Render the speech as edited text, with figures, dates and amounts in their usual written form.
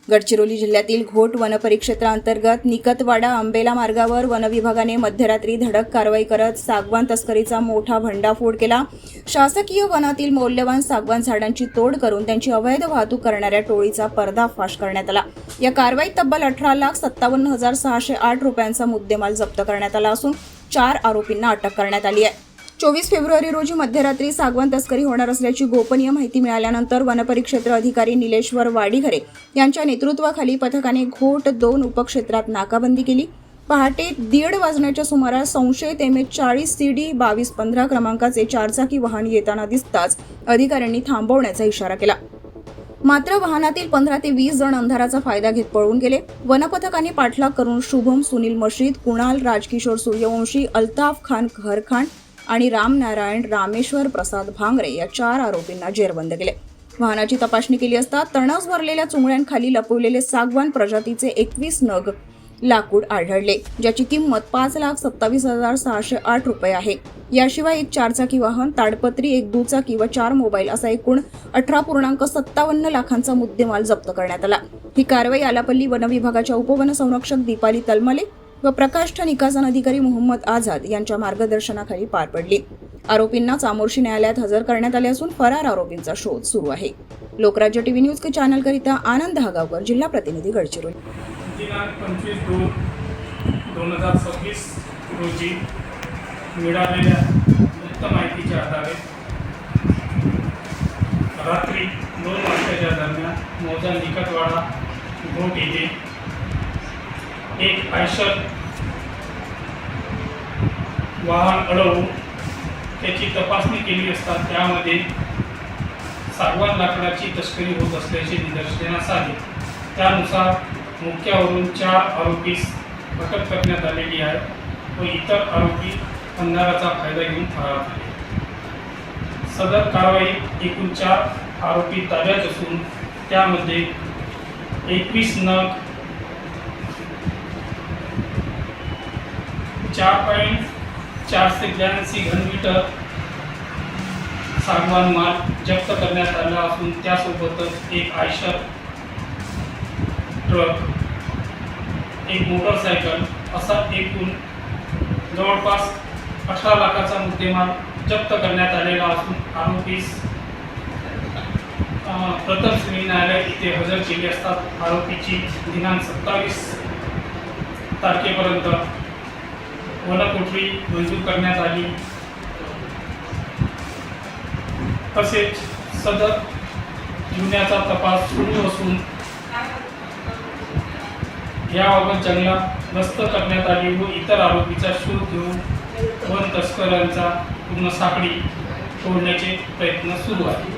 गडचिरोली जिल्ह्यातील घोट वनपरिक्षेत्रांतर्गत निकतवाडा आंबेला मार्गावर वनविभागाने मध्यरात्री धडक कारवाई करत सागवान तस्करीचा मोठा भंडाफोड केला। शासकीय वनातील मौल्यवान सागवान झाडांची तोड करून त्यांची अवैध वाहतूक करणाऱ्या टोळीचा पर्दाफाश करण्यात आला। या कारवाईत तब्बल 18,57,608 रुपयांचा मुद्देमाल जप्त करण्यात आला असून 4 आरोपींना अटक करण्यात आली आहे। 24 फेब्रुवारी रोजी मध्यरात्री सागवान तस्करी होणार असल्याची गोपनीय माहिती मिळाल्यानंतर वनपरिक्षेत्र अधिकारी निलेश्वर वाडीघरे यांच्या नेतृत्वाखाली पथकाने घोट 2 उपक्षेत्रात नाकाबंदी केली। पहाटे 1:30 वाजण्याच्या सुमारास संशयित MH40 CD 2215 क्रमांकाचे 4 चाकी वाहन येताना दिसताच अधिकाऱ्यांनी थांबवण्याचा इशारा केला। मात्र वाहनातील 15 ते 20 जण अंधाराचा फायदा घेत पळून गेले। वनपथकाने पाठलाग करून शुभम सुनील मशीद, कुणाल राजकिशोर सूर्यवंशी, अल्ताफ खान खहरखान आणि रामनारायण रामेश्वर प्रसाद भांगरे या 4 आरोपींना जेरबंद केले। वाहनाची तपासणी केली असता तणस भरलेल्या चुंगळ्यांखाली लपवलेले सागवान प्रजातीचे 21 नग लाकूड आढळले, ज्याची किंमत 5,27,608 रुपये आहे। याशिवाय एक 4 चाकी वाहन, ताडपत्री, एक दुचाकी व 4 मोबाईल असा एकूण 18,57 लाखांचा मुद्देमाल जप्त करण्यात आला। ही कारवाई आलापल्ली वनविभागाच्या उपवन संरक्षक दीपाली तलमले व प्रकाष्ठ निकासन अधिकारी मोहम्मद आझाद यांच्या मार्गदर्शनाखाली पार पडली। आरोपींना चामोर्शी न्यायालयात हजर करण्यात आले असून फरार आरोपींचा शोध सुरू आहे। लोकराज्य टीव्ही न्यूज के चॅनल करिता आनंद हगावकर, जिल्हा प्रतिनिधी, गडचिरोली। दिनांक 25/2/2026 रोजी मिळालेल्या गुप्त माहितीच्या आधारे रात्री 2 वाजताच्या दरम्यान मौजा निकतवाडा घोट येथे एक आयशर वाहन अडवून त्याची तपासणी केली असता त्यामध्ये सागवान लाकडाची तस्करी होत असल्याचे निदर्शनास आले। त्यानुसार मुख्यावरून 4 आरोपीस अटक करण्यात आलेली आहे व इतर आरोपी अंधाराचा फायदा घेऊन फरार झाले। सदर कारवाईत एकूण 4 आरोपी ताब्यात असून त्यामध्ये 21 नग 4.482 घनमीटर सागवान माल जप्त करण्यात आला असून त्यासोबतच एक आयशर ट्रक, एक मोटरसायकल असा एकूण जवळपास 18 लाखाचा मुद्देमाल जप्त करण्यात आलेला असून आरोपीस प्रथम श्रेणी न्यायालय येथे हजर केले असतात। आरोपीची दिनांक 27 तारखेपर्यंत वनकोठडी मंजूर करण्यात आली। तसेच सदर गुन्ह्याचा तपास सुरू असून याबाबत जंगलात गस्त करण्यात आली व इतर आरोपीचा शोध घेऊन वन तस्करांचा पूर्ण साखळी तोडण्याचे प्रयत्न सुरू आहे।